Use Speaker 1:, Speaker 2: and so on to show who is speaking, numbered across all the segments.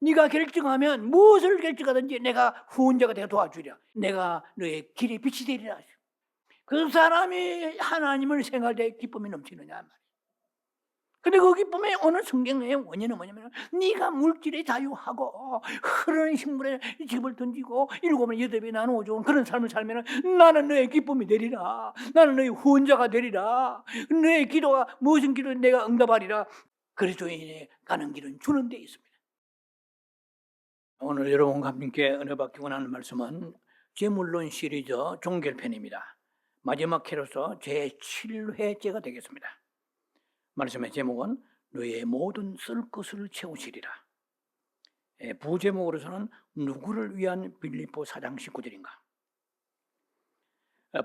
Speaker 1: 네가 결정하면 무엇을 결정하든지 내가 후원자가 되어 도와주리라. 내가 너의 길에 빛이 되리라. 그 사람이 하나님을 생각할 때 기쁨이 넘치느냐 말이야. 근데 그 기쁨의 오늘 성경의 원인은 뭐냐면 네가 물질에 자유하고 흐르는 식물에 집을 던지고 7번 8배 나누어 준 그런 삶을 살면 나는 너의 기쁨이 되리라. 나는 너의 후원자가 되리라. 너의 기도가 무슨 기도를 내가 응답하리라. 그리스도인의 가는 길은 주는 데 있습니다. 오늘 여러분과 함께 은혜 받기 원하는 말씀은 제물론 시리즈 종결편입니다. 마지막 회로서 제7회째가 되겠습니다. 말씀의 제목은 너의 모든 쓸 것을 채우시리라. 부제목으로서는 누구를 위한 빌립보 4장 19절인가.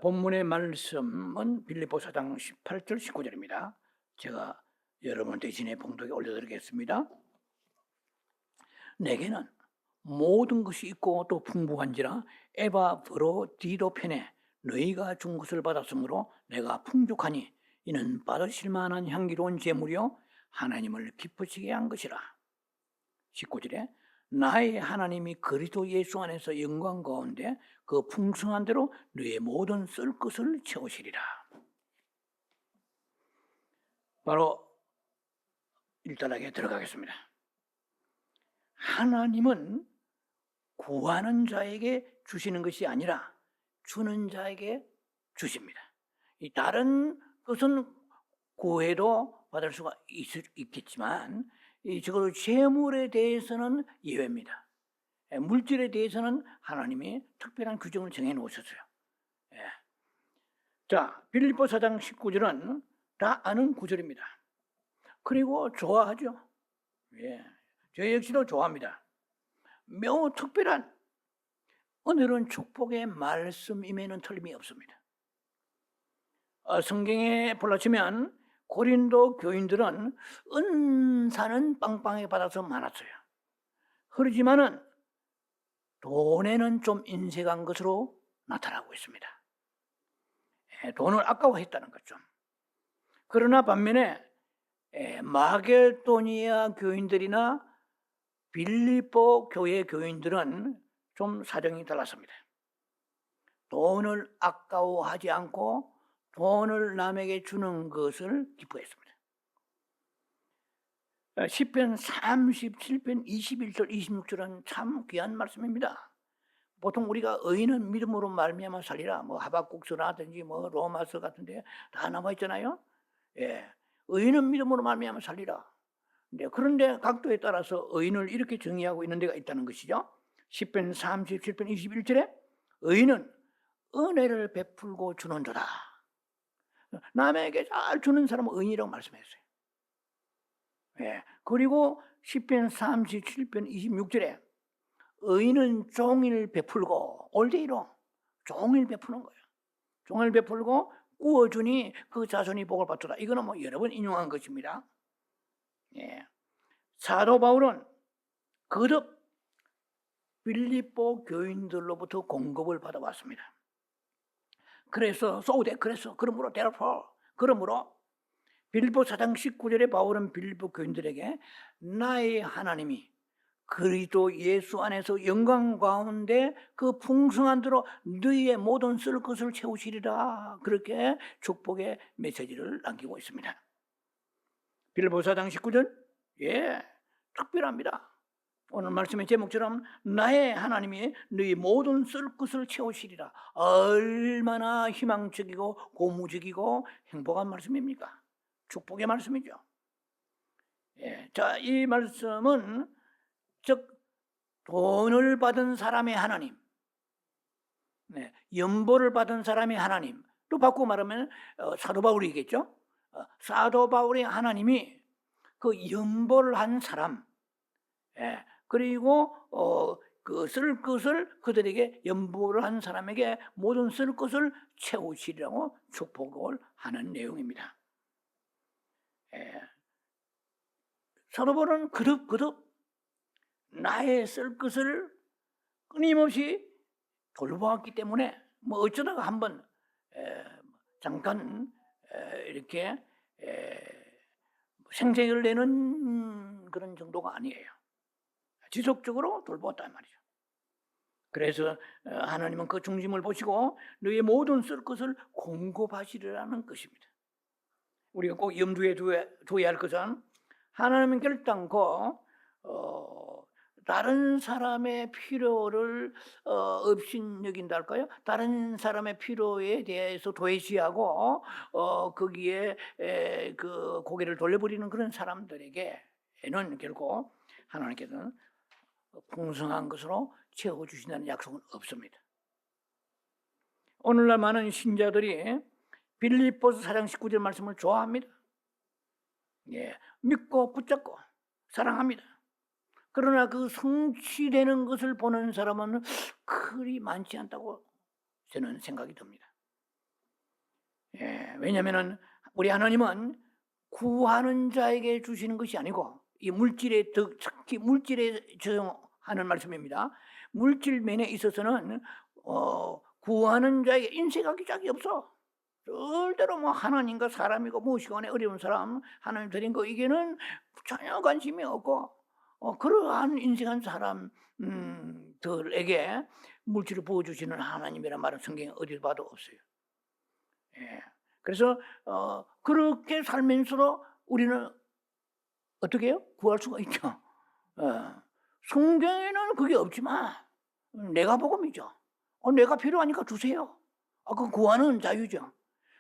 Speaker 1: 본문의 말씀은 빌립보 4장 18절 19절입니다. 제가 여러분 대신에 봉독에 올려드리겠습니다. 내게는 모든 것이 있고 또 풍부한지라 에바브로디도 편에 너희가 준 것을 받았으므로 내가 풍족하니 이는 받으실 만한 향기로운 제물이요 하나님을 기쁘시게 한 것이라. 19절에 나의 하나님이 그리스도 예수 안에서 영광 가운데 그 풍성한 대로 너의 모든 쓸 것을 채우시리라. 바로 일단하게 들어가겠습니다. 하나님은 구하는 자에게 주시는 것이 아니라 주는 자에게 주십니다. 이 다른 것은 구해도 받을 수가 있겠지만 적어도 재물에 대해서는 예외입니다. 물질에 대해서는 하나님이 특별한 규정을 정해 놓으셨어요. 자, 빌립보 4장 19절은 다 아는 구절입니다. 그리고 좋아하죠. 저 역시도 좋아합니다. 매우 특별한 오늘은 축복의 말씀임에는 틀림이 없습니다. 성경에 볼라치면 고린도 교인들은 은사는 빵빵하게 받아서 많았어요. 그렇지만은 돈에는 좀 인색한 것으로 나타나고 있습니다. 돈을 아까워했다는 거죠. 그러나 반면에 마게도니아 교인들이나 빌립보 교회 교인들은 좀 사정이 달랐습니다. 돈을 아까워하지 않고 돈을 남에게 주는 것을 기뻐했습니다. 시편 37편 21절 26절은 참 귀한 말씀입니다. 보통 우리가 의인은 믿음으로 말미암아 살리라 뭐 하박국서라든지 뭐 로마서 같은데 다 나와 있잖아요. 의인은 믿음으로 말미암아 살리라. 그런데 각도에 따라서 의인을 이렇게 정의하고 있는 데가 있다는 것이죠. 시편 37편 21절에 의인은 은혜를 베풀고 주는 자다. 남에게 잘 주는 사람은 의인이라고 말씀했어요. 그리고 시편 37편 26절에 의인은 종일 베풀고 올데이로 종일 베푸는 거예요. 종일 베풀고 구워주니 그 자손이 복을 받더라. 이거는 뭐 여러 번 인용한 것입니다. 사도 바울은 거듭 빌립보 교인들로부터 공급을 받아왔습니다. 그래서 그러므로 빌립보 4장 19절에 바울은 빌립보 교인들에게 나의 하나님이 그리스도 예수 안에서 영광 가운데 그 풍성한 대로 너희의 모든 쓸 것을 채우시리라. 그렇게 축복의 메시지를 남기고 있습니다. 빌립보 4장 19절 특별합니다. 오늘 말씀의 제목처럼 나의 하나님이 너희 모든 쓸 것을 채우시리라. 얼마나 희망적이고 고무적이고 행복한 말씀입니까? 축복의 말씀이죠. 자, 이 말씀은 즉 돈을 받은 사람의 하나님, 연보를 받은 사람의 하나님, 또 바꾸고 말하면 사도 바울이겠죠. 사도 바울의 하나님이 그 연보를 한 사람, 그리고 그 쓸 것을 그들에게 연보를 한 사람에게 모든 쓸 것을 채우시리라고 축복을 하는 내용입니다. 사도 바울은 거듭 나의 쓸 것을 끊임없이 돌보았기 때문에 뭐 어쩌다가 한번 잠깐 이렇게 생색을 내는 그런 정도가 아니에요. 지속적으로 돌보았단 말이죠. 그래서 하나님은 그 중심을 보시고 너희의 모든 쓸 것을 공급하시리라는 것입니다. 우리가 꼭 염두에 두어야 할 것은 하나님은 결단코 다른 사람의 필요를 업신여긴다 할까요? 다른 사람의 필요에 대해서 도외시하고 거기에 그 고개를 돌려버리는 그런 사람들에게는 결코 하나님께서는 풍성한 것으로 채워주신다는 약속은 없습니다. 오늘날 많은 신자들이 빌립보서 4장 19절 말씀을 좋아합니다. 예, 믿고 붙잡고 사랑합니다. 그러나 그 성취되는 것을 보는 사람은 그리 많지 않다고 저는 생각이 듭니다. 예, 왜냐하면 우리 하나님은 구하는 자에게 주시는 것이 아니고 이 물질에 특히 물질에 적용하는 말씀입니다. 물질 면에 있어서는 구하는 자에게 인색하기 짝이 없어. 절대로 뭐 하나님과 사람이고 무엇이고 간에 어려운 사람 하나님 드린 거 이게는 전혀 관심이 없고 그러한 인생한 사람들에게 물질을 부어주시는 하나님이란 말은 성경에 어디 봐도 없어요. 예. 그래서 그렇게 살면서도 우리는 어떻게 해요? 구할 수가 있죠. 성경에는 그게 없지만 내가 복음이죠. 내가 필요하니까 주세요. 그 구하는 자유죠.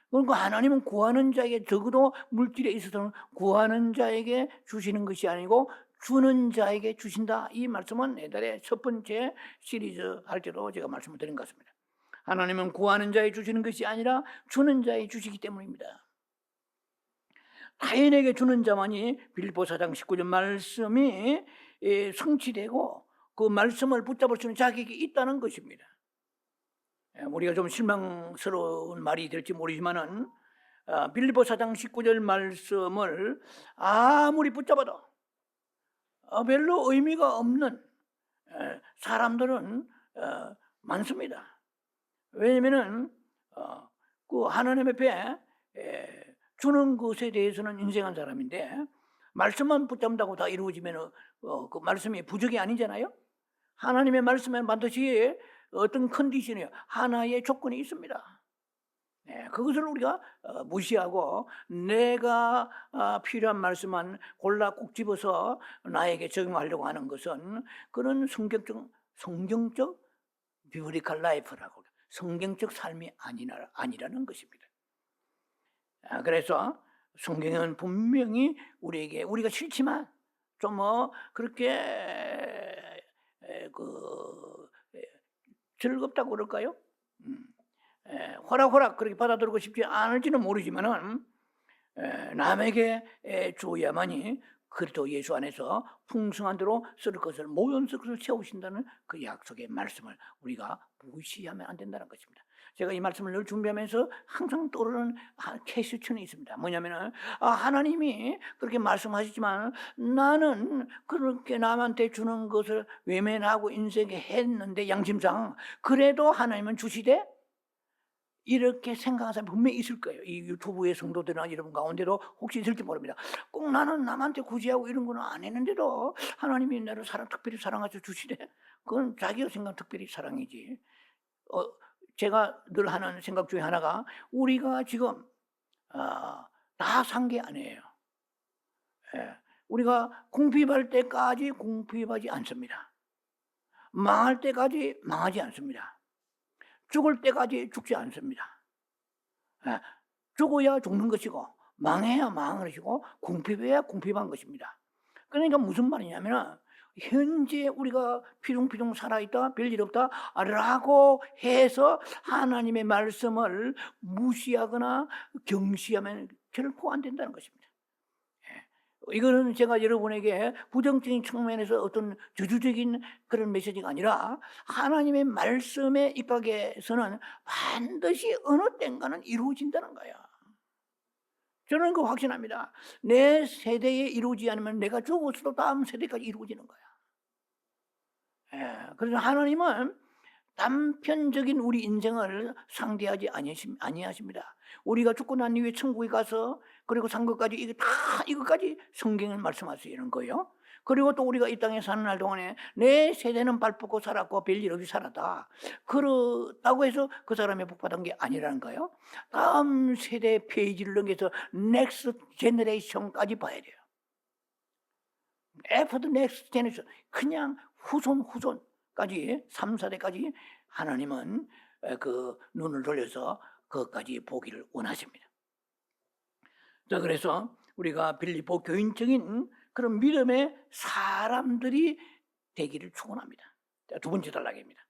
Speaker 1: 그러니까 하나님은 구하는 자에게 적어도 물질에 있어서는 구하는 자에게 주시는 것이 아니고 주는 자에게 주신다. 이 말씀은 옛날에 첫 번째 시리즈 할 때도 제가 말씀을 드린 것 같습니다. 하나님은 구하는 자에게 주시는 것이 아니라 주는 자에게 주시기 때문입니다. 타인에게 주는 자만이 빌립보 4장 19절 말씀이 성취되고 그 말씀을 붙잡을 수 있는 자격이 있다는 것입니다. 우리가 좀 실망스러운 말이 될지 모르지만은 빌립보 4장 19절 말씀을 아무리 붙잡아도 별로 의미가 없는 사람들은 많습니다. 왜냐면은 그 하나님 앞에 주는 것에 대해서는 인생한 사람인데 말씀만 붙잡는다고 다 이루어지면 그 말씀이 부족이 아니잖아요. 하나님의 말씀에 반드시 어떤 컨디션이요, 하나의 조건이 있습니다. 그것을 우리가 무시하고 내가 필요한 말씀만 골라 꼭 집어서 나에게 적용하려고 하는 것은 그런 성경적 비브리컬 라이프라고 성경적 삶이 아니라는 것입니다. 그래서 성경은 분명히 우리에게 우리가 싫지만 좀 그렇게 즐겁다고 그럴까요? 호락호락 그렇게 받아들이고 싶지 않을지는 모르지만은 남에게 주어야만이 그리스도 예수 안에서 풍성한 대로 쓸 것을 모든 쓸 것을 채우신다는 그 약속의 말씀을 우리가 무시하면 안 된다는 것입니다. 제가 이 말씀을 늘 준비하면서 항상 떠오르는 퀘스천이 있습니다. 뭐냐면은 하나님이 그렇게 말씀하시지만 나는 그렇게 남한테 주는 것을 외면하고 인생에 했는데 양심상 그래도 하나님은 주시되 이렇게 생각하는 사람이 분명히 있을 거예요. 이 유튜브의 성도들이나 여러분 가운데도 혹시 있을지 모릅니다. 꼭 나는 남한테 구제하고 이런 거는 안 했는데도 하나님이 나를 특별히 사랑하셔 주시대. 그건 자기가 생각한 특별히 사랑이지. 제가 늘 하는 생각 중에 하나가 우리가 지금 다 산 게 아니에요. 우리가 궁핍할 때까지 궁핍하지 않습니다. 망할 때까지 망하지 않습니다. 죽을 때까지 죽지 않습니다. 죽어야 죽는 것이고 망해야 망한 것이고 궁핍해야 궁핍한 것입니다. 그러니까 무슨 말이냐면 현재 우리가 피둥피둥 살아있다 별일 없다 라고 해서 하나님의 말씀을 무시하거나 경시하면 결코 안 된다는 것입니다. 이거는 제가 여러분에게 부정적인 측면에서 어떤 저주적인 그런 메시지가 아니라 하나님의 말씀에 입각해서는 반드시 어느 때인가는 이루어진다는 거야. 저는 그거 확신합니다. 내 세대에 이루어지지 않으면 내가 죽어서도 다음 세대까지 이루어지는 거야. 그래서 하나님은 단편적인 우리 인생을 상대하지 아니하십니다. 우리가 죽고 난 이후에 천국에 가서 그리고 산 것까지 이것까지 성경을 말씀하시는 거예요. 그리고 또 우리가 이 땅에 사는 날 동안에 내 세대는 발뻗고 살았고 별일 없이 살았다. 그렇다고 해서 그 사람이 복받은 게 아니라는 거예요. 다음 세대 페이지를 넘겨서 넥스트 제너레이션까지 봐야 돼요. After the next generation. 그냥 후손까지 3, 4대까지 하나님은 그 눈을 돌려서 그것까지 보기를 원하십니다. 자, 그래서 우리가 빌립보 교인적인 그런 믿음의 사람들이 되기를 축원합니다. 자, 두 번째 단락입니다.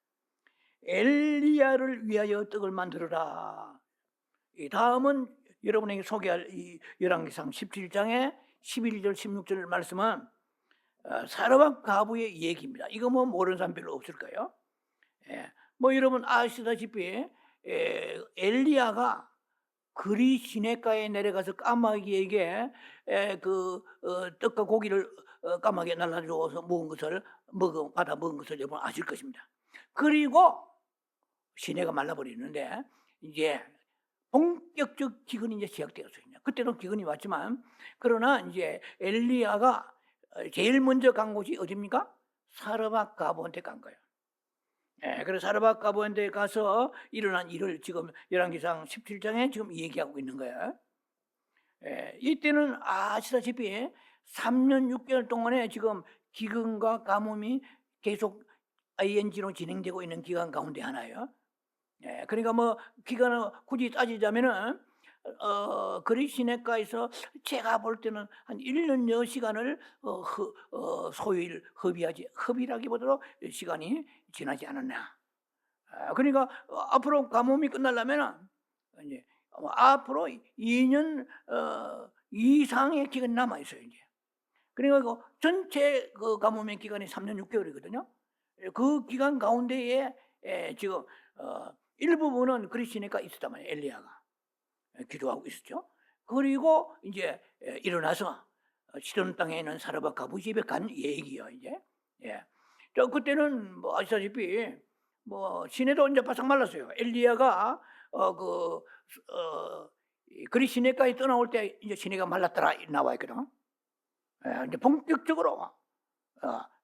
Speaker 1: 엘리야를 위하여 떡을 만들어라. 이 다음은 여러분에게 소개할 이 열왕기상 17장의 11절 16절 말씀은 사르밧 과부의 얘기입니다. 이거 뭐 모르는 사람 별로 없을 거예요. 뭐 여러분 아시다시피 엘리야가 그리 시내가에 내려가서 까마귀에게 떡과 고기를 까마귀에 날라주어서 받아 먹은 것을 여러분 아실 것입니다. 그리고 시내가 말라버리는데 이제 본격적 기근이 이제 시작되었어요. 그때도 기근이 왔지만 그러나 이제 엘리야가 제일 먼저 간 곳이 어디입니까? 사르밧 과부한테 간 거예요. 그래서 사르밧 과부한테 가서 일어난 일을 지금 열왕기상 17장에 지금 얘기하고 있는 거예요. 이때는 아시다시피 3년 6개월 동안에 지금 기근과 가뭄이 계속 ING로 진행되고 있는 기간 가운데 하나예요. 그러니까 뭐 기간을 굳이 따지자면은 그리 시내가에서 제가 볼 때는 한 1년여 시간을 소요일 허비라기보다도 시간이 지나지 않았나. 그러니까 앞으로 가뭄이 끝나려면 이제 앞으로 2년 이상의 기간이 남아 있어요. 이제 그러니까 그 전체 그 가뭄의 기간이 3년 6개월이거든요. 그 기간 가운데에 지금 일부분은 그리 시내가 있었단 말이에요. 엘리야가 기도하고 있었죠. 그리고 이제 일어나서 시돈 땅에 있는 사르밧 과부 집에 간 얘기요. 이제 저 그때는 뭐 아시다시피 뭐 시내도 이제 바싹 말랐어요. 엘리야가 그리 시내까지 떠나올 때 이제 시내가 말랐더라 나와 있거든. 이제 본격적으로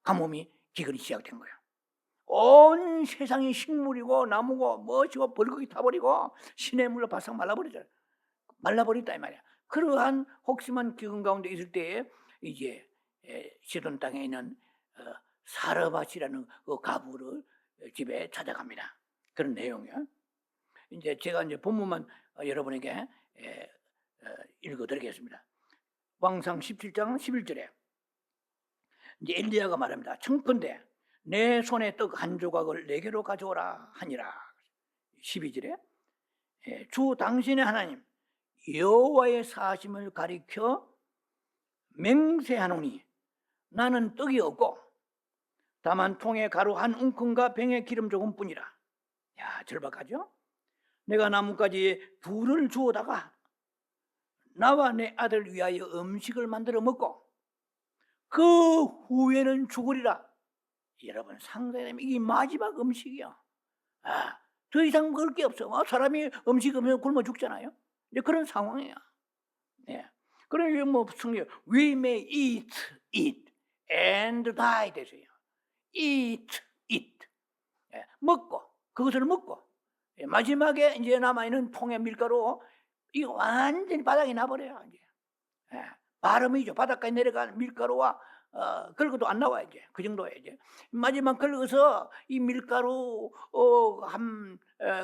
Speaker 1: 가뭄이 기근이 시작된 거예요. 온 세상이 식물이고 나무고 뭐지고 벌거기 타버리고 시냇물로 바싹 말라버렸다 이 말이야. 그러한 혹심한 기근 가운데 있을 때에 이제 시돈 땅에 있는 사르밧이라는 그 과부를 집에 찾아갑니다. 그런 내용이야. 이제 제가 이제 본문만 여러분에게 읽어드리겠습니다. 왕상 17장 11절에 이제 엘리야가 말합니다. 청컨대 내 손에 떡 한 조각을 내게로 가져오라 하니라. 12절에 주 당신의 하나님 여호와의 사심을 가리켜 맹세하노니 나는 떡이 없고 다만 통에 가루 한 웅큼과 병에 기름 조금뿐이라. 야, 절박하죠? 내가 나뭇가지에 불을 주워다가 나와 내 아들 위하여 음식을 만들어 먹고 그 후에는 죽으리라. 여러분 상상하면 이게 마지막 음식이야. 더 이상 먹을 게 없어. 사람이 음식 없으면 굶어 죽잖아요. 이제 그런 상황이야. 그러니까 뭐 성경 we may eat and die 되세요. eat 먹고 그것을 먹고 마지막에 이제 남아 있는 통에 밀가루 이거 완전히 바닥에 나버려요. 이제 발음이죠. 바닥까지 내려간 밀가루와 긁어도 안 나와 이제 그 정도에 이제 마지막 긁어서 이 밀가루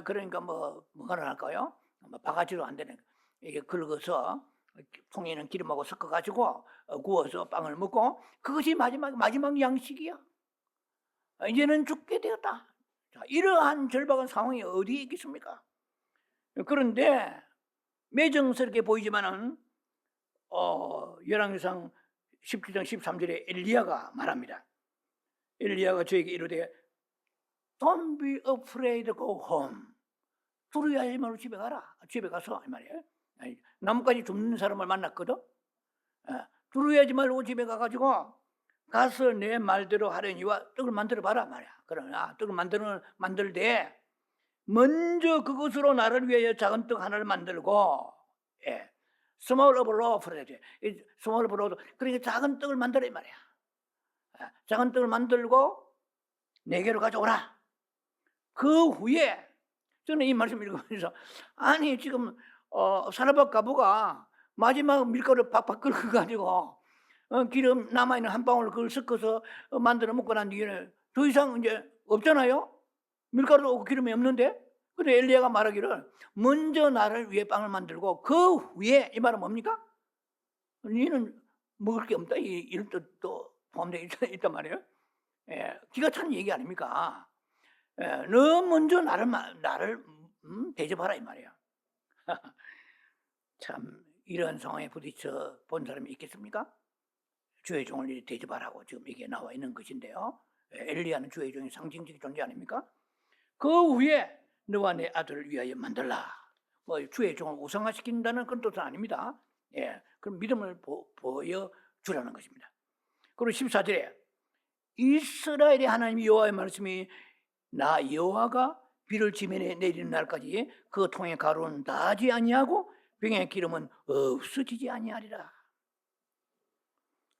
Speaker 1: 그러니까 뭐가 나갈까요? 바가지로 안 되는 이게 긁어서 통에 있는 기름하고 섞어가지고 구워서 빵을 먹고 그것이 마지막 양식이야. 이제는 죽게 되었다. 자, 이러한 절박한 상황이 어디에 있겠습니까? 그런데 매정스럽게 보이지만은 열왕기상 17장 13절에 엘리야가 말합니다. 엘리야가 저에게 이르되 Don't be afraid to go home. 두려워하지 말고 집에 가라. 집에 가서 이 말이에요. 나뭇가지 줍는 사람을 만났거든. 두려워하지 말고 집에 가가지고 가서 내 말대로 하려니와 떡을 만들어 봐라 말이야. 그러나 떡을 만들되 먼저 그것으로 나를 위하여 작은 떡 하나를 만들고 small of loaf 그러니까 작은 떡을 만들어 말이야. 작은 떡을 만들고 내게로 가져오라. 그 후에 저는 이 말씀 읽으면서 아니 지금 사르밧 가부가 마지막 밀가루 팍팍 끓여가지고 기름 남아있는 한 방울 그걸 섞어서 만들어 먹고 난 뒤에는 더 이상 이제 없잖아요. 밀가루도 없고 기름이 없는데. 근데 엘리야가 말하기를 먼저 나를 위해 빵을 만들고 그 후에, 이 말은 뭡니까? 너는 먹을 게 없다 이런 뜻도 포함되어 있단 말이에요. 기가 찬 얘기 아닙니까? 너 먼저 나를 대접하라 이 말이야. 참 이런 상황에 부딪혀 본 사람이 있겠습니까? 주의 종을 대접하라고 지금 이게 나와 있는 것인데요. 엘리야는 주의 종의 상징적인 존재 아닙니까? 그 후에 너와 내 아들을 위하여 만들라. 뭐 주의 종을 우상화시킨다는 그런 뜻은 아닙니다. 그럼 믿음을 보여주라는 것입니다. 그리고 14절에 이스라엘의 하나님 여호와의 말씀이 나 여호와가 비를 지면에 내리는 날까지 그 통의 가루는 나지 아니하고 병의 기름은 없어지지 아니하리라.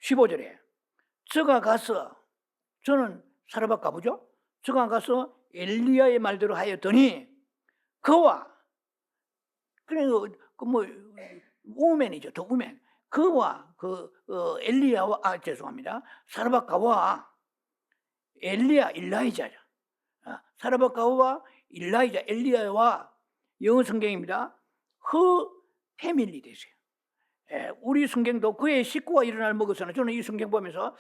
Speaker 1: 15절에 저가 가서, 저는 사르밧 가부죠. 저가 가서 엘리야의 말대로 하였더니 그와 그뭐 우멘이죠. 더 우멘. 그와 엘리야와 죄송합니다. 사르밧 가부와 일라이자죠. 사르밧 가부와 일라이자, 엘리야와 영어 성경입니다. 그 패밀리 되세요. 우리 성경도 그의 식구가 일어날 먹었잖아요. 저는 이 성경 보면서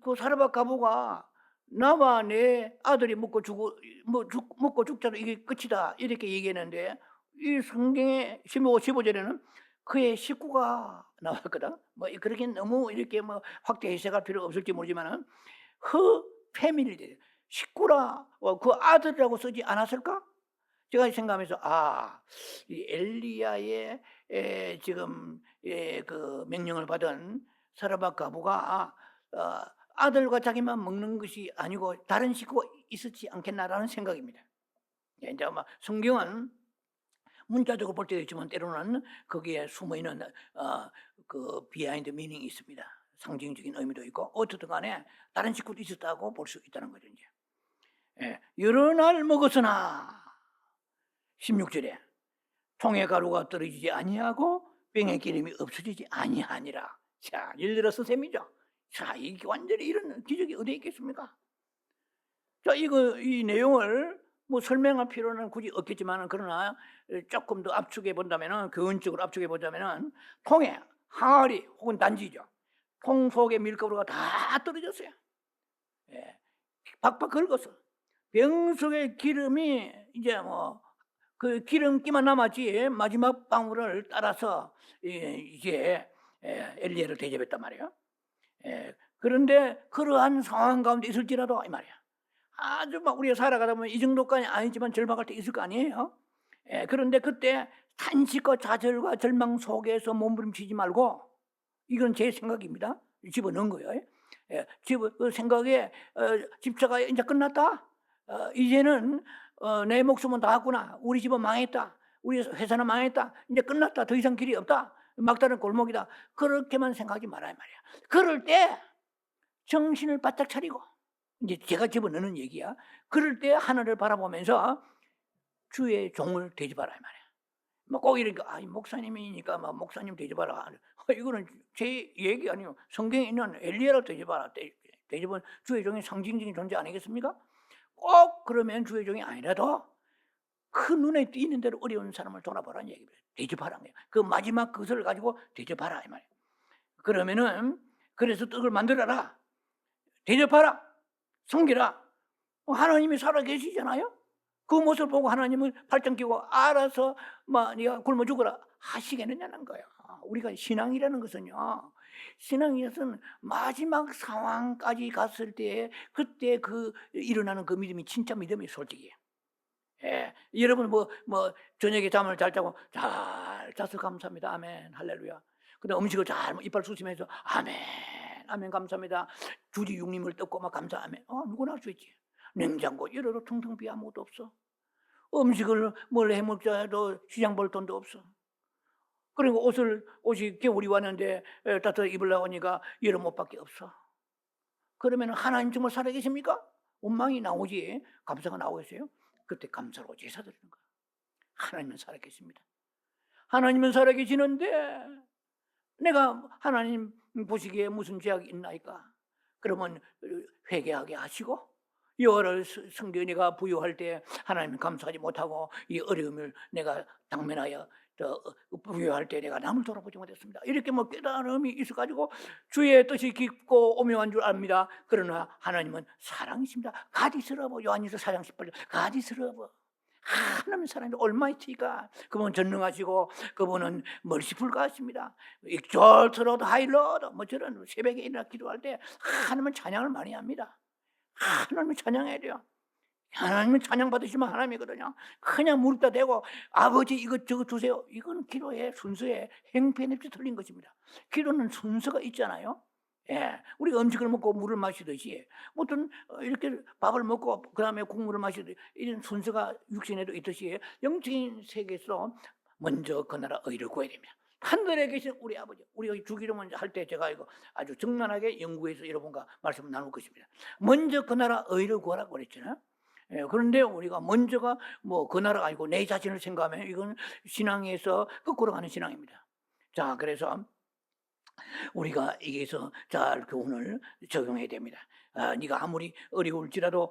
Speaker 1: 그 사르밧 가부가 나와 내 아들이 먹고 죽자도 이게 끝이다 이렇게 얘기했는데 이 성경의 15절에는 그의 식구가 나왔거든. 뭐 그렇게 너무 이렇게 뭐 확대 해석할 필요 없을지 모르지만은 그 패밀리, 식구라 그 아들이라고 쓰지 않았을까? 제가 생각하면서 이 엘리야의 지금 그 명령을 받은 사르밧 가부가 아들과 자기만 먹는 것이 아니고 다른 식구가 있었지 않겠나라는 생각입니다. 이제 아마 성경은 문자적으로 볼 때도 있지만 때로는 거기에 숨어 있는 그 비하인드 미닝이 있습니다. 상징적인 의미도 있고 어떻든 간에 다른 식구도 있었다고 볼 수 있다는 거죠. 이제 여러 날 먹었으나 16절에 통의 가루가 떨어지지 아니하고 병의 기름이 없어지지 아니하니라. 자, 예를 들어서 셈이죠. 자, 이게 완전히 이런 기적이 어디에 있겠습니까? 자, 이 내용을 뭐 설명할 필요는 굳이 없겠지만, 그러나 조금 더 압축해 본다면은, 교훈적으로 압축해 보자면은, 통에 항아리 혹은 단지죠. 통 속에 밀가루가 다 떨어졌어요. 박박 긁었어. 병 속에 기름이 이제 뭐 그 기름기만 남았지 마지막 방울을 따라서 이제 엘리야를 대접했단 말이에요. 그런데 그러한 상황 가운데 있을지라도 이 말이야. 아주 막 우리가 살아가다 보면 이 정도까지 아니지만 절박할 때 있을 거 아니에요. 그런데 그때 탄식과 좌절과 절망 속에서 몸부림치지 말고, 이건 제 생각입니다. 집어넣은 거예요. 그 생각에 집사가 이제 끝났다. 이제는 내 목숨은 다 왔구나. 우리 집은 망했다. 우리 회사는 망했다. 이제 끝났다. 더 이상 길이 없다. 막다른 골목이다. 그렇게만 생각하지 말아야 말이야. 그럴 때 정신을 바짝 차리고, 이제 제가 집어넣는 얘기야. 그럴 때 하늘을 바라보면서 주의 종을 대접하라 말이야. 뭐 꼭 이러니까 목사님이니까 막 목사님 대접하라. 이거는 제 얘기 아니에요. 성경에 있는 엘리야를 대접하라. 대접은 주의 종의 상징적인 존재 아니겠습니까? 꼭 그러면 주의 종이 아니라도 그 눈에 띄는 대로 어려운 사람을 돌아보라는 얘기입니다. 대접하라는 거예요. 그 마지막 것을 가지고 대접하라 이 말이에요. 그러면은 그래서 떡을 만들어라. 대접하라. 섬기라. 하나님이 살아 계시잖아요. 그 모습을 보고 하나님은 발전 끼고 알아서 네가 굶어 죽어라 하시겠느냐는 거예요. 우리가 신앙이라는 것은요, 신앙이라는 마지막 상황까지 갔을 때 그때 일어나는 그 믿음이 진짜 믿음이 솔직히. 여러분 저녁에 잠을 잘 자고 잘 자서 감사합니다. 아멘 할렐루야. 근데 음식을 잘 이빨 쑤시면서 아멘 아멘 감사합니다. 주지 육림을 뜯고 막 감사 아멘. 누구나 할 수 있지. 냉장고 열어도 텅텅 비어 아무것도 없어. 음식을 뭘 해먹자 해도 시장 볼 돈도 없어. 그리고 옷이 겨울이 왔는데 따뜻하게 입으려고 하니까 여름 옷밖에 없어. 그러면 하나님 정말 살아계십니까? 원망이 나오지 감사가 나오겠어요? 그때 감사로 제사 드리는 거예요. 하나님은 살아계십니다. 하나님은 살아계시는데 내가 하나님 보시기에 무슨 죄악이 있나이까? 그러면 회개하게 하시고 여호와를 섬겨 내가 부유할 때 하나님 감사하지 못하고 이 어려움을 내가 당면하여 부유할 때 내가 남을 돌아보지 못했습니다. 이렇게 뭐 깨달음이 있어가지고 주의 뜻이 깊고 오묘한 줄 압니다. 그러나 하나님은 사랑이십니다. 가디스러워. 요한일서 4장 18절 가디스러워. 하나님 사랑이 얼마나 티가. 그분은 전능하시고 그분은 멀시풀가하십니다. 익절스러워도 하일러도 뭐 저런 새벽에 일어나 기도할 때 하나님은 찬양을 많이 합니다. 하나님을 찬양해야 돼요. 하나님은 찬양 받으시면 하나님이거든요. 그냥 무릎 다 대고 아버지 이것 주세요. 이건 기도의 순서에 행편이 틀린 것입니다. 기도는 순서가 있잖아요. 예, 우리가 음식을 먹고 물을 마시듯이 어떤 이렇게 밥을 먹고 그 다음에 국물을 마시듯이 이런 순서가 육신에도 있듯이 영적인 세계에서 먼저 그 나라 의를 구해야 됩니다. 하늘에 계신 우리 아버지, 우리가 주기도문 할 때 제가 이거 아주 적나라하게 연구해서 여러분과 말씀을 나눌 것입니다. 먼저 그 나라 의를 구하라고 그랬잖아요. 예, 그런데 우리가 먼저가 뭐 그 나라가 아니고 내 자신을 생각하면 이건 신앙에서 거꾸로 가는 신앙입니다. 자, 그래서 우리가 여기서 잘 교훈을 적용해야 됩니다. 네가 아무리 어려울지라도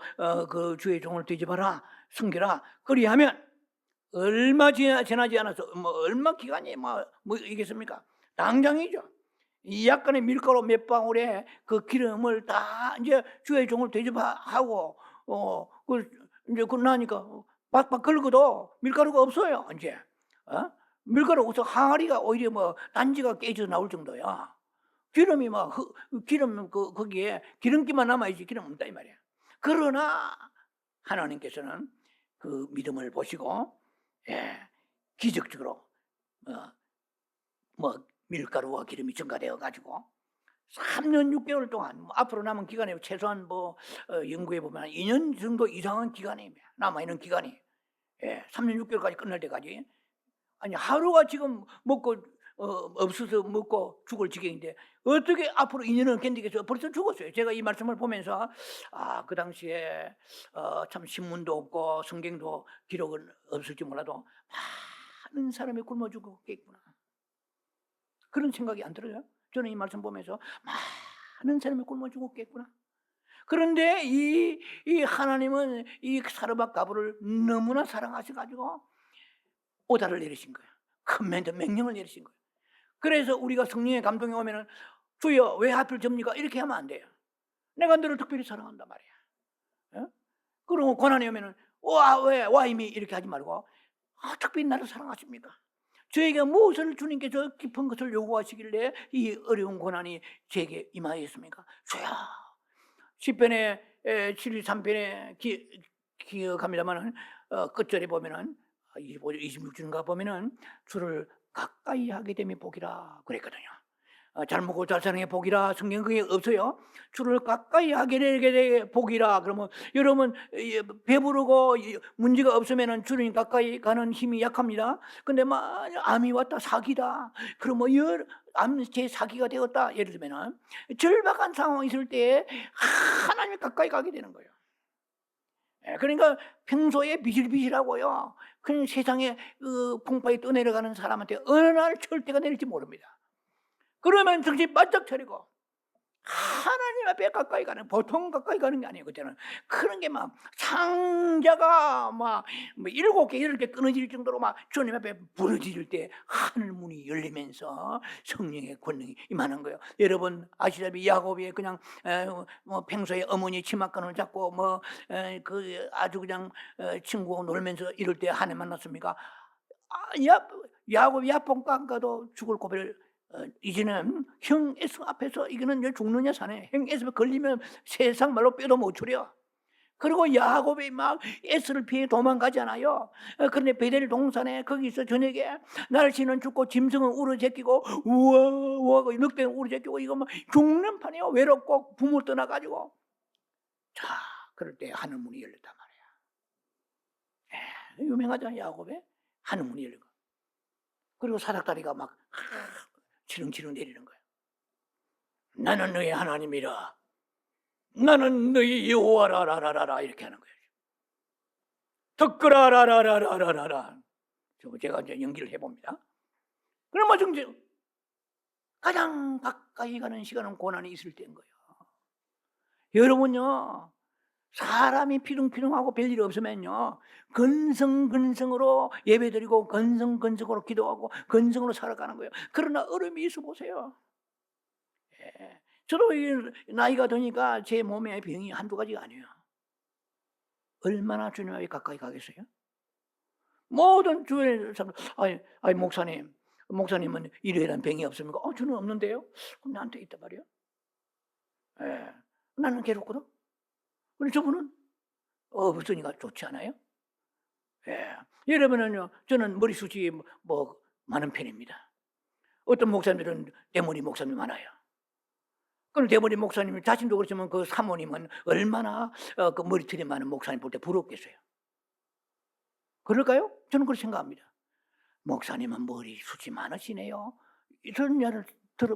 Speaker 1: 그 주의 종을 되짚어라, 섬겨라. 그리하면 얼마 지나지 않아서 뭐 얼마 기간이 뭐 이겠습니까? 당장이죠. 이 약간의 밀가루 몇 방울에 그 기름을 다 이제 주의 종을 되짚하고 이제 그 나니까 박박 긁어도 밀가루가 없어요. 이제 밀가루 없어 항아리가 오히려 뭐 단지가 깨져 나올 정도야. 기름이 막 기름 거기에 기름기만 남아있지 기름 없다 이 말이야. 그러나 하나님께서는 그 믿음을 보시고 기적적으로 뭐 밀가루와 기름이 증가되어 가지고 3년 6개월 동안 앞으로 남은 기간에 최소한 연구해 보면 2년 정도 이상한 기간이 남아 있는 기간이 3년 6개월까지 끝날 때까지 아니 하루가 지금 먹고 없어서 먹고 죽을 지경인데 어떻게 앞으로 2년을 견디겠어요? 벌써 죽었어요. 제가 이 말씀을 보면서 그 당시에 참 신문도 없고 성경도 기록은 없을지 몰라도 많은 사람이 굶어 죽었겠구나. 그런 생각이 안 들어요? 저는 이 말씀 보면서 많은 사람이 굶어 죽었겠구나. 그런데 이 하나님은 이 사르밧 가부를 너무나 사랑하셔가지고 오다를 내리신 거예요. 큰 명령을 내리신 거예요. 그래서 우리가 성령의 감동이 오면은 주여 왜 하필 접니까? 이렇게 하면 안 돼요. 내가 너를 특별히 사랑한단 말이야. 그리고 고난이 오면은 와 이미 이렇게 하지 말고 특별히 나를 사랑하십니까? 저에게 무엇을 주님께서 깊은 것을 요구하시길래 이 어려운 고난이 제게 임하였습니까? 주여. 10편에 73편에 기억합니다만 끝절에 보면은 26절인가 보면은 주를 가까이 하게 되면 복이라 그랬거든요. 잘 먹고 잘 사는 게 복이라 성경 그게 없어요. 주를 가까이 하게 되게 복이라. 그러면 여러분 배부르고 문제가 없으면은 주님 가까이 가는 힘이 약합니다. 근데 암이 왔다 사기다. 그러면 암제 사기가 되었다. 예를 들면은 절박한 상황이 있을 때 하나님 가까이 가게 되는 거예요. 그러니까 평소에 비실비실하고요. 그냥 세상에 풍파에 떠내려가는 사람한테 어느 날 절대가 내릴지 모릅니다. 그러면 정신 바짝 차리고 하나님 앞에 가까이 가는, 보통 가까이 가는 게 아니에요. 그때는 그런 게 상자가 7개 8개 끊어질 정도로 주님 앞에 부러질 때 하늘 문이 열리면서 성령의 권능이 임하는 거예요. 여러분 아시다시피 야곱이 그냥 평소에 어머니 치마끈을 잡고 아주 그냥 친구하고 놀면서 이럴 때 한 해 만났습니까? 야곱이 야뽕 깎아도 죽을 고비를 이제는 형 에서 앞에서 이거는 죽느냐 사네. 형 에서 걸리면 세상 말로 뼈도 못 추려. 그리고 야곱이 에스를 피해 도망가잖아요. 그런데 베델 동산에 거기서 저녁에 날씨는 춥고 짐승은 울어제끼고 우와 늑대는 울어제끼고 이거 죽는 판이요. 외롭고 부모 떠나가지고 자 그럴 때 하늘 문이 열렸단 말이야. 유명하잖아요. 야곱의 하늘 문이 열리고 그리고 사닥다리가 치릉치릉 내리는 거예요. 나는 너의 하나님이라. 나는 너희 여호와라라라라 이렇게 하는 거예요. 듣거라라라라라라라. 제가 이제 연기를 해봅니다. 그러면 정제 가장 가까이 가는 시간은 고난이 있을 때인 거예요. 여러분요, 사람이 피둥피둥하고 별일 없으면요, 건성건성으로 예배드리고 건성건성으로 기도하고 건성으로 살아가는 거예요. 그러나 어려움이 있어 보세요. 예. 저도 이 나이가 드니까 제 몸에 병이 한두 가지가 아니에요. 얼마나 주님에 가까이 가겠어요? 모든 주변의 사람들, 아니 목사님은 이러이러한 병이 없습니까? 저는 없는데요. 그럼 나한테 있단 말이에요. 예. 나는 괴롭거든. 근데 저분은 없으니까 좋지 않아요? 예. 여러분은요, 저는 머리숱이 많은 편입니다. 어떤 목사님들은 대머리 목사님 많아요. 그럼 대머리 목사님 자신도 그렇지만 그 사모님은 얼마나 그 머리털이 많은 목사님 볼 때 부럽겠어요. 그럴까요? 저는 그렇게 생각합니다. 목사님은 머리숱이 많으시네요. 이런 말을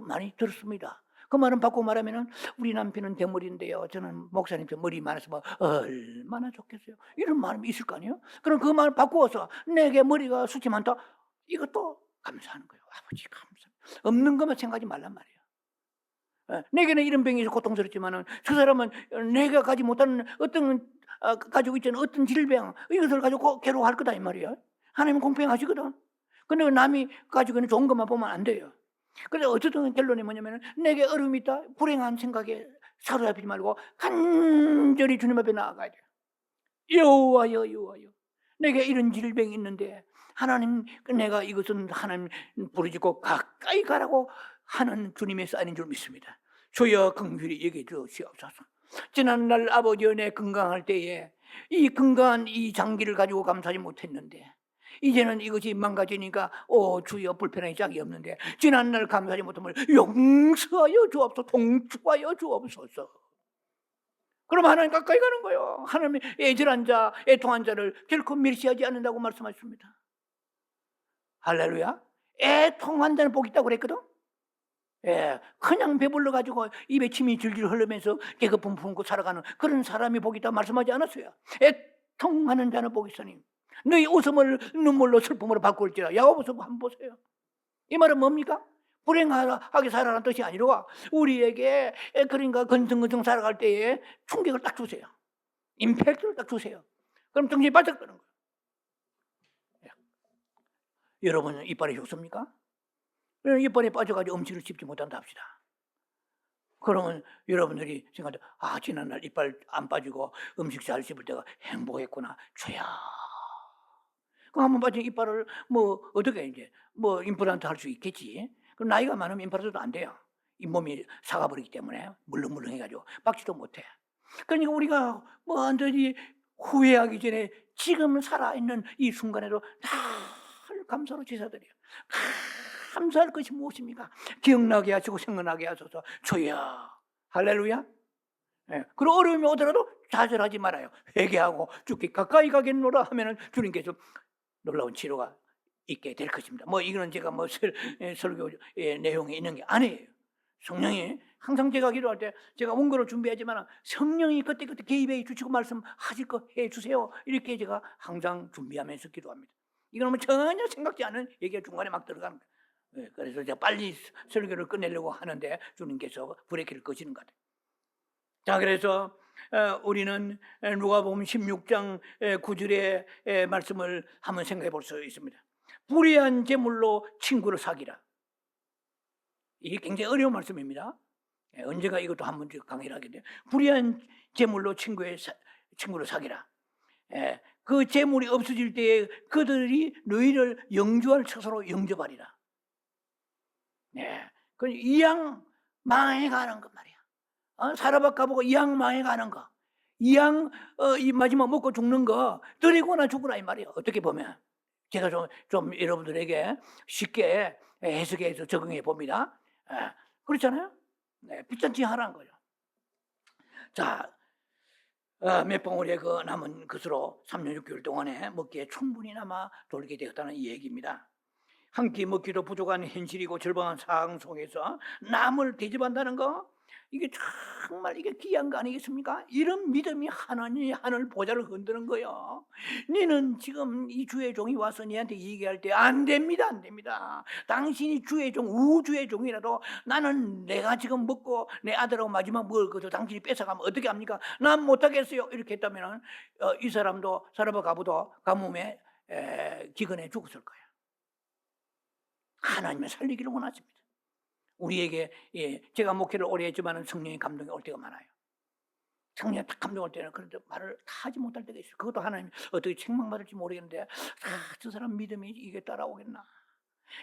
Speaker 1: 많이 들었습니다. 그 말은 바꾸고 말하면은 우리 남편은 대머리인데요, 저는 목사님처럼 머리 많아서 얼마나 좋겠어요. 이런 말이 있을 거 아니에요? 그럼 그 말을 바꾸어서 내게 머리가 숱이 많다, 이것도 감사하는 거예요. 아버지 감사. 없는 것만 생각하지 말란 말이에요. 내게는 이런 병이 있어 고통스럽지만은 저 사람은 내가 가지 못하는 어떤 가지고 있잖아요, 어떤 질병, 이것을 가지고 괴로워할 거다 이 말이에요. 하나님은 공평하시거든. 근데 남이 가지고 있는 좋은 것만 보면 안 돼요. 그래서 어쨌든 결론이 뭐냐면 내게 어려움이 있다, 불행한 생각에 사로잡히지 말고 간절히 주님 앞에 나아가야 돼요. 여호와여 여호와여, 내게 이런 질병이 있는데 하나님, 내가 이것은 하나님 부르짖고 가까이 가라고 하는 주님의 사인인 줄 믿습니다. 주여 긍휼히 여겨 주시옵소서. 지난날 아버지 은혜 건강할 때에 이 건강한 이 장기를 가지고 감사하지 못했는데 이제는 이것이 망가지니까 주여 불편하기 짝이 없는데 지난날 감사하지 못함을 용서하여 주옵소서, 통촉하여 주옵소서. 그럼 하나님 가까이 가는 거예요. 하나님이 애절한 자, 애통한 자를 결코 멸시하지 않는다고 말씀하셨습니다. 할렐루야. 애통한 자는 복이 있다고 그랬거든. 예, 그냥 배불러 가지고 입에 침이 줄줄 흐르면서 개거품 품고 살아가는 그런 사람이 복이 있다고 말씀하지 않았어요. 애통하는 자는 복이 있으니 너희 웃음을 눈물로 슬픔으로 바꿀지라. 야고보서 한번 보세요. 이 말은 뭡니까? 불행하게 살아라는 뜻이 아니라 우리에게 그러니까 건성건성 살아갈 때에 충격을 딱 주세요. 임팩트를 딱 주세요. 그럼 정신이 바짝 드는 거예요. 여러분 이빨이 좋습니까? 이빨에 빠져가지고 음식을 씹지 못한다 합시다. 그러면 여러분들이 생각할 때 지난날 이빨 안 빠지고 음식 잘 씹을 때가 행복했구나. 주야. 그럼 한번 빠진 이빨을 어떻게 이제 임플란트 할 수 있겠지. 그럼 나이가 많으면 임플란트도 안 돼요. 잇몸이 사가버리기 때문에 물렁물렁해가지고 빡지도 못해. 그러니까 우리가 완전히 후회하기 전에 지금 살아있는 이 순간에도 늘 감사로 제사드려요. 감사할 것이 무엇입니까? 기억나게 하시고 생각나게 하소서. 주여. 할렐루야. 그리고 어려움이 오더라도 좌절하지 말아요. 회개하고 죽기 가까이 가겠노라 하면은 주님께서 놀라운 치료가 있게 될 것입니다. 이거는 제가 설교 내용에 있는 게 아니에요. 성령이 항상 제가 기도할 때 제가 원고를 준비하지만 성령이 그때그때 개입해 주시고 말씀하실 거 해주세요. 이렇게 제가 항상 준비하면서 기도합니다. 이거는 전혀 생각지 않은 얘기가 중간에 막 들어가는 거예요. 그래서 제가 빨리 설교를 끝내려고 하는데 주님께서 브레이크를 거시는 것 같아요. 자, 그래서 우리는 누가복음 16장 9절의 말씀을 한번 생각해 볼 수 있습니다. 불의한 재물로 친구를 사귀라. 이게 굉장히 어려운 말씀입니다. 언젠가 이것도 한번 강의를 하게 돼요. 불의한 재물로 친구를 사귀라. 그 재물이 없어질 때에 그들이 너희를 영주할 처소로 영접하리라. 그 이양 망해가는 것 말이야. 사라박 가보고 이양 망해가는 거, 이양 이 마지막 먹고 죽는 거, 드리고나 죽으라 이 말이야. 어떻게 보면 제가 좀 여러분들에게 쉽게 해석해서 적응해 봅니다. 그렇잖아요. 비싼지 하라는 거죠. 자, 몇 봉우리의 그 남은 것으로 3년 6개월 동안에 먹기에 충분히 남아 돌게 되었다는 이 얘기입니다. 한 끼 먹기도 부족한 현실이고 절박한 상황 속에서 남을 대접한다는 거, 이게 정말 이게 귀한 거 아니겠습니까? 이런 믿음이 하나님이 하늘 보좌를 흔드는 거예요. 너는 지금 이 주의 종이 와서 너한테 얘기할 때 안 됩니다, 안 됩니다. 당신이 주의 종, 우주의 종이라도 나는 내가 지금 먹고 내 아들하고 마지막 먹을 것도 당신이 뺏어가면 어떻게 합니까? 난 못하겠어요. 이렇게 했다면 이 사람도 사라바 가부도 가뭄에 기근에 죽었을 거예요. 하나님은 살리기를 원하십니다. 우리에게 제가 목회를 오래 했지만 성령의 감동이 올 때가 많아요. 성령이 딱 감동할 때는 그런데 말을 다 하지 못할 때가 있어요. 그것도 하나님 어떻게 책망받을지 모르겠는데 저 사람 믿음이 이게 따라오겠나.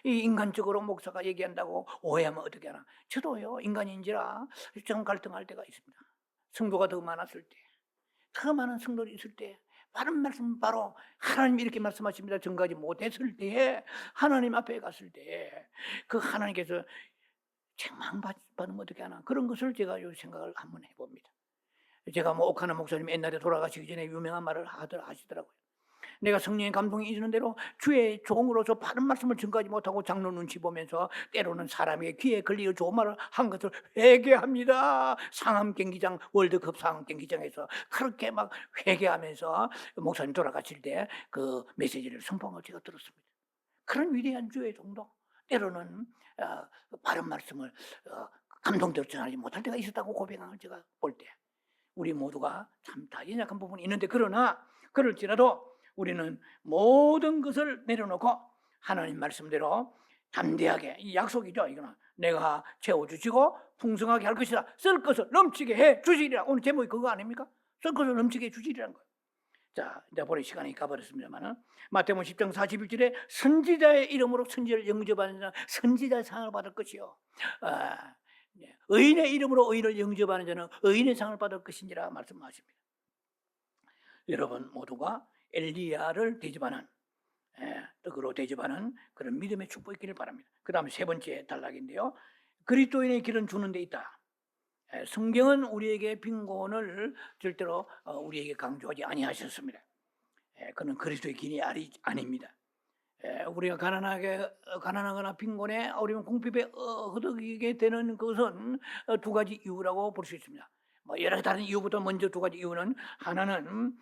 Speaker 1: 이 인간적으로 목사가 얘기한다고 오해하면 어떻게 하나. 저도요 인간인지라 좀 갈등할 때가 있습니다. 성도가 더 많았을 때, 더 많은 성도들이 있을 때 바른 말씀 바로 하나님 이렇게 말씀하십니다. 전가지 못했을 때 하나님 앞에 갔을 때 그 하나님께서 책망받으면 어떻게 하나. 그런 것을 제가 요 생각을 한번 해봅니다. 제가 뭐 옥하나 목사님 옛날에 돌아가시기 전에 유명한 말을 하시더라고요. 내가 성령의 감동이 있는 대로 주의 종으로서 바른 말씀을 전가하지 못하고 장로 눈치 보면서 때로는 사람의 귀에 걸리어 좋은 말을 한 것을 회개합니다. 상암 경기장, 월드컵 상암 경기장에서 그렇게 막 회개하면서 목사님 돌아가실 때 그 메시지를 선포한 걸 제가 들었습니다. 그런 위대한 주의 종도 때로는 바른 말씀을 감동대로 전하지 못할 때가 있었다고 고백한 걸 제가 볼 때 우리 모두가 참 다 연약한 부분이 있는데 그러나 그럴지라도 우리는 모든 것을 내려놓고 하나님 말씀대로 담대하게 이 약속이죠. 이거는 내가 채워주시고 풍성하게 할 것이다. 쓸 것을 넘치게 해 주시리라. 오늘 제목이 그거 아닙니까? 쓸 것을 넘치게 해 주시리라는 거예요. 자, 이제 버릴 시간이 가버렸습니다만은 마태복음 10장 41절에 선지자의 이름으로 선지를 영접하는 자는 선지자의 상을 받을 것이요. 의인의 이름으로 의인을 영접하는 자는 의인의 상을 받을 것인지라 말씀하십니다. 여러분 모두가 엘리야를 대접하는 떡으로 대접하는 그런 믿음의 축복이 있기를 바랍니다. 그 다음에 세 번째 단락인데요. 그리스도인의 길은 주는 데 있다. 성경은 우리에게 빈곤을 절대로 우리에게 강조하지 아니하셨습니다. 그는 그리스도의 길이 아닙니다. 우리가 가난하거나 빈곤에 어려운 궁핍에 허덕이게 되는 것은 두 가지 이유라고 볼 수 있습니다. 뭐 여러 다른 이유보다 먼저 두 가지 이유는 하나는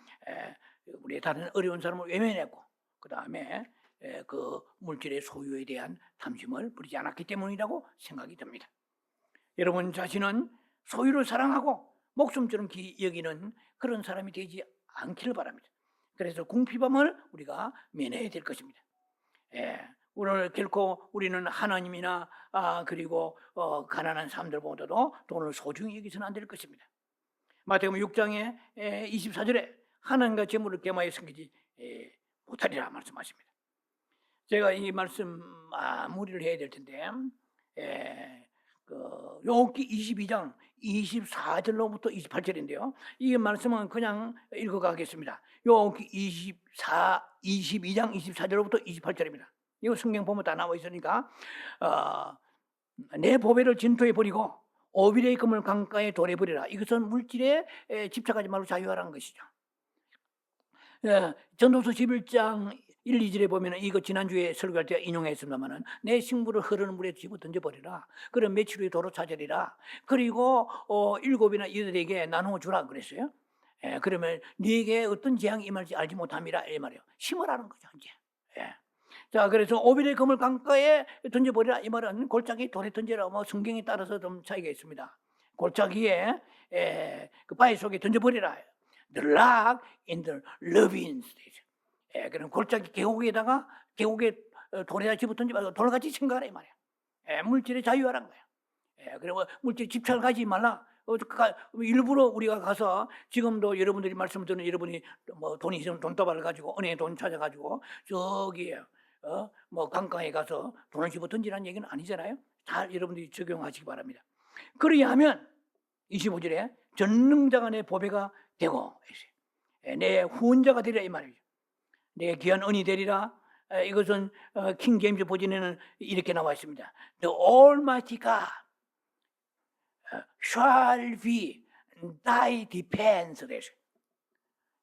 Speaker 1: 우리의 다른 어려운 사람을 외면했고 그 다음에 그 물질의 소유에 대한 탐심을 부리지 않았기 때문이라고 생각이 듭니다. 여러분 자신은 소유를 사랑하고 목숨처럼 여기는 그런 사람이 되지 않기를 바랍니다. 그래서 궁핍함을 우리가 면해야 될 것입니다. 오늘 결코 우리는 하나님이나 그리고 가난한 사람들보다도 돈을 소중히 여기서는 안 될 것입니다. 마태복음 6장에 24절에 하나님과 재물을 겸하여 섬기지 못하리라 말씀하십니다. 제가 이 말씀 마무리를 해야 될 텐데 욥기 22장 24절로부터 28절인데요. 이 말씀은 그냥 읽어가겠습니다. 욥기 22장 24절로부터 28절입니다. 이거 성경 보면 다 나와 있으니까 내 보배를 진토에 버리고 오빌의 금을 강가에 돌에 버리라. 이것은 물질에 집착하지 말고 자유하라는 것이죠. 전도서 11장 1, 2절에 보면 이거 지난주에 설교할 때 인용했습니다만 내 식물을 흐르는 물에 집어 던져버리라. 그럼 며칠 후에 도로 찾으리라. 그리고 7이나 이들에게 나누어 주라 그랬어요. 그러면 네게 어떤 재앙이 임할지 알지 못함이라 이 말이에요. 심으라는 거죠 이제. 자, 그래서 오빌의 금을 강가에 던져버리라 이 말은 골짜기 돌에 던져라. 뭐 성경에 따라서 좀 차이가 있습니다. 골짜기에 그 바위 속에 던져버리라. The rock in the ravine stage. 그럼 골짜기 계곡에 돌에다 집어 던지 말고 돌같이 생각하라 이 말이야. 물질에 자유하란 거야. 그리고 물질 집착을 가지 말라. 일부러 우리가 가서 지금도 여러분들이 말씀 듣는 여러분이 뭐 돈이 있으면 돈다발을 가지고 은행에 돈 찾아가지고 저기 뭐 강가에 가서 돈을 집어 던지라는 얘기는 아니잖아요. 다 여러분들이 적용하시기 바랍니다. 그리하면 25절에 전능자가 내 보배가 되고 내 후원자가 되리라 이 말이죠. 내 귀한 은이 되리라. 이것은 킹 제임스 버전에는 이렇게 나와 있습니다. The Almighty God shall be thy defense. The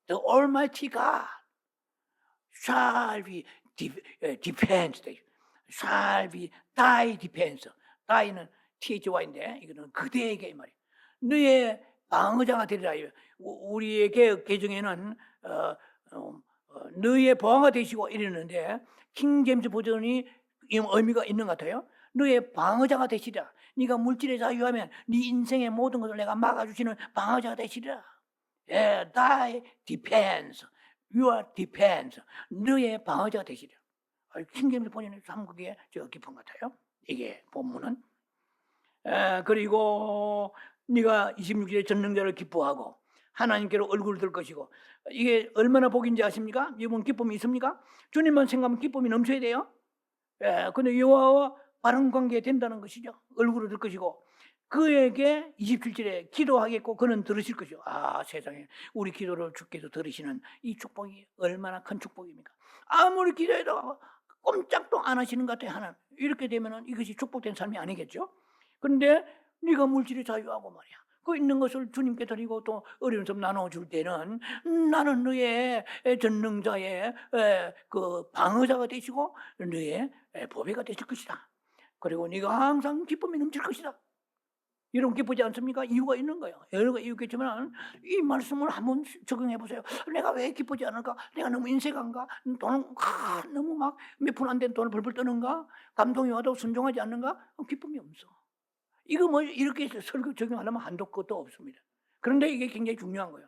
Speaker 1: Almighty God shall be defense. shall be thy defense. thy는 THY인데 이거는 그대에게 이 말이야. 너의 방어자가 되리라. 우리의 개혁 개정에는 너의 보호가 되시고 이러는데 킹제임스 버전이 의미가 있는 것 같아요. 너의 방어자가 되시리라. 네가 물질에 자유하면 네 인생의 모든 것을 내가 막아주시는 방어자가 되시리라. 예, thy defense, your defense. 너의 방어자가 되시리라. 킹제임스 버전이 참 그게 저 깊은 것 같아요. 이게 본문은. 그리고 네가 26절에 전능자를 기뻐하고 하나님께로 얼굴을 들 것이고, 이게 얼마나 복인지 아십니까? 이분 기쁨이 있습니까? 주님만 생각하면 기쁨이 넘쳐야 돼요. 근데 여호와와 바른 관계 된다는 것이죠. 얼굴을 들 것이고, 그에게 27절에 기도하겠고 그는 들으실 것이요. 아, 세상에 우리 기도를 주께서 들으시는 이 축복이 얼마나 큰 축복입니까? 아무리 기도해도 꼼짝도 안 하시는 것 같아요. 하나님. 이렇게 되면 이것이 축복된 삶이 아니겠죠. 그런데 네가 물질에 자유하고 말이야, 그 있는 것을 주님께 드리고 또 어려운 점 나눠줄 때는 나는 너의 전능자의 그 방어자가 되시고 너의 보배가 되실 것이다. 그리고 네가 항상 기쁨이 넘칠 것이다. 여러분 기쁘지 않습니까? 이유가 있는 거예요. 여러 가지 이유겠지만 이 말씀을 한번 적용해 보세요. 내가 왜 기쁘지 않을까? 내가 너무 인색한가? 돈 너무 막 몇 푼 안 된 돈을 벌벌 떠는가? 감동이 와도 순종하지 않는가? 기쁨이 없어. 이거 뭐 이렇게 설교 적용하려면 한도 끝도 없습니다. 그런데 이게 굉장히 중요한 거예요.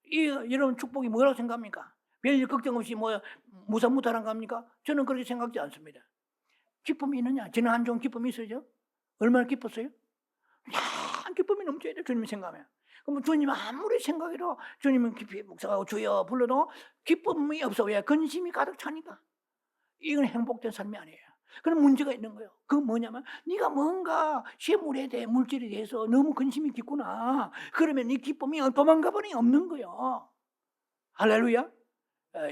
Speaker 1: 이런 축복이 뭐라고 생각합니까? 별일 걱정 없이 뭐 무사무탈한 겁니까? 저는 그렇게 생각지 않습니다. 기쁨이 있느냐? 지난 한 주 기쁨이 있어요? 얼마나 기뻤어요? 기쁨이 넘쳐야 돼, 주님 생각하면. 그럼 주님 아무리 생각해도 주님은 깊이 묵상하고 주여 불러도 기쁨이 없어. 왜? 근심이 가득 차니까. 이건 행복된 삶이 아니에요. 그런 문제가 있는 거예요. 그건 뭐냐면 네가 뭔가 재물에 대해 물질에 대해서 너무 근심이 깊구나. 그러면 이 기쁨이 도망가 버리 없는 거예요. 할렐루야.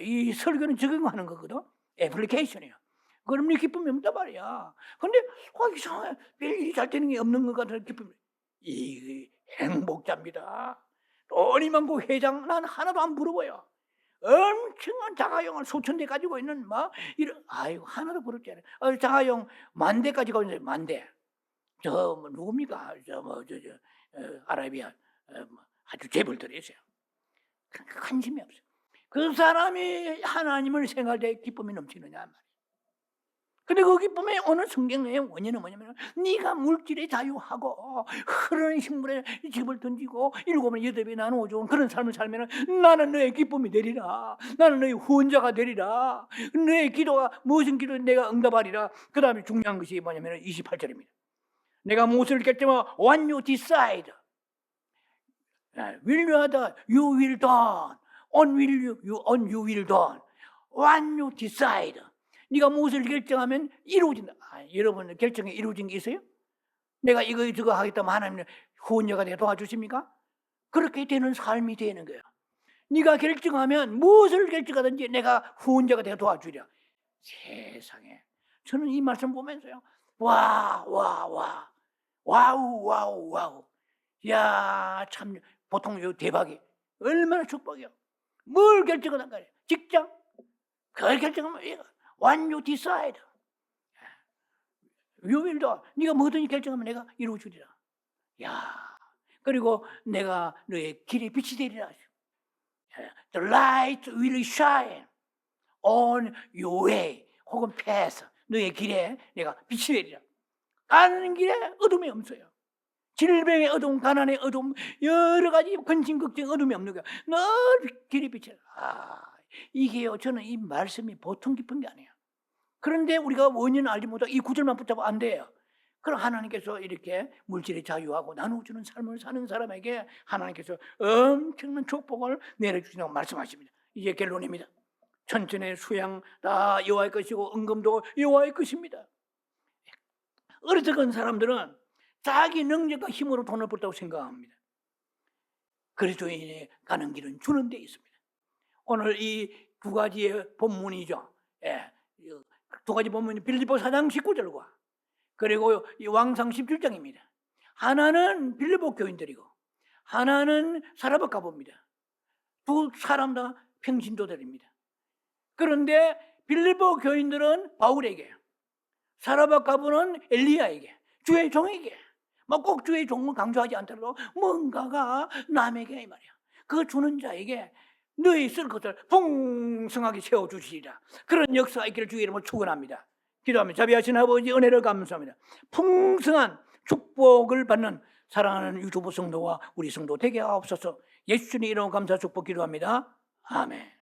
Speaker 1: 이 설교는 적용하는 거거든. 애플리케이션이에요. 그럼 네 기쁨이 없다 말이야. 근데 이상해. 별일이 잘 되는 게 없는 것 같은 기쁨이. 이 행복자입니다. 돈이 많고 회장 난 하나도 안 부러워요. 엄청난 자가용을 수천 대 가지고 있는 이런 하나도 부럽지 않아요. 자가용 10,000대까지 가고 있는데 10,000대. 저 누굽니까? 아라비아 아주 재벌들이 있어요. 관심이 없어요. 그 사람이 하나님을 생각할 때 기쁨이 넘치느냐 말이에요. 근데 그 기쁨의 오늘 성경의 원인은 뭐냐면 네가 물질에 자유하고 흐르는 식물에 집을 던지고 7번 8배 나누어 준 그런 삶을 살면 나는 너의 기쁨이 되리라. 나는 너의 후원자가 되리라. 너의 기도가 무슨 기도 내가 응답하리라. 그 다음에 중요한 것이 뭐냐면 28절입니다. 내가 무엇을 결정하면 when you decide, will you 하다 you will done, on you will done, when you decide. 네가 무엇을 결정하면 이루어진다. 여러분 결정이 이루어진 게 있어요? 내가 이거 저거 하겠다면 하나님 후원자가 되어 도와주십니까? 그렇게 되는 삶이 되는 거예요. 네가 결정하면 무엇을 결정하든지 내가 후원자가 되어 도와주랴. 세상에 저는 이 말씀 보면서요, 와우. 야, 참 보통 요 대박이 얼마나 축복이요. 뭘 결정하는 거예요? 직장 그걸 결정하면 얘가 when you decide, you will do. 네가 뭐든지 결정하면 내가 이루어주리라. 야, 그리고 내가 너의 길에 빛이 되리라. The light will shine on your way. 혹은 path. 너의 길에 내가 빛이 되리라. 가는 길에 어둠이 없어요. 질병의 어둠, 가난의 어둠, 여러 가지 근심, 걱정, 어둠이 없는 거야. 늘 길이 빛이라. 이게요, 저는 이 말씀이 보통 깊은 게 아니에요. 그런데 우리가 원인을 알지 못하고 이 구절만 붙잡으면 안 돼요. 그럼 하나님께서 이렇게 물질에 자유하고 나눠주는 삶을 사는 사람에게 하나님께서 엄청난 축복을 내려주신다고 말씀하십니다. 이제 결론입니다. 천천의 수양 다 여호와의 것이고 은금도 여호와의 것입니다. 어리석은 사람들은 자기 능력과 힘으로 돈을 벌다고 생각합니다. 그리스도인이 가는 길은 주는 데 있습니다. 오늘 이 두 가지의 본문이죠. 두 가지 본문이 빌립보 4장 19절과 그리고 이 왕상 17장입니다. 하나는 빌립보 교인들이고 하나는 사라밧 가부입니다. 두 사람 다 평신도들입니다. 그런데 빌립보 교인들은 바울에게, 사라밧 가부는 엘리야에게 주의 종에게, 뭐 꼭 주의 종을 강조하지 않더라도 뭔가가 남에게 이 말이야. 그 주는 자에게 너희 쓸 것을 풍성하게 채워주시리라. 그런 역사가 있기를 주의 이름으로 축원합니다. 기도합니다. 자비하신 아버지 은혜를 감사합니다. 풍성한 축복을 받는 사랑하는 유튜브 성도와 우리 성도 되게 하옵소서. 예수님 이름 감사 축복 기도합니다. 아멘.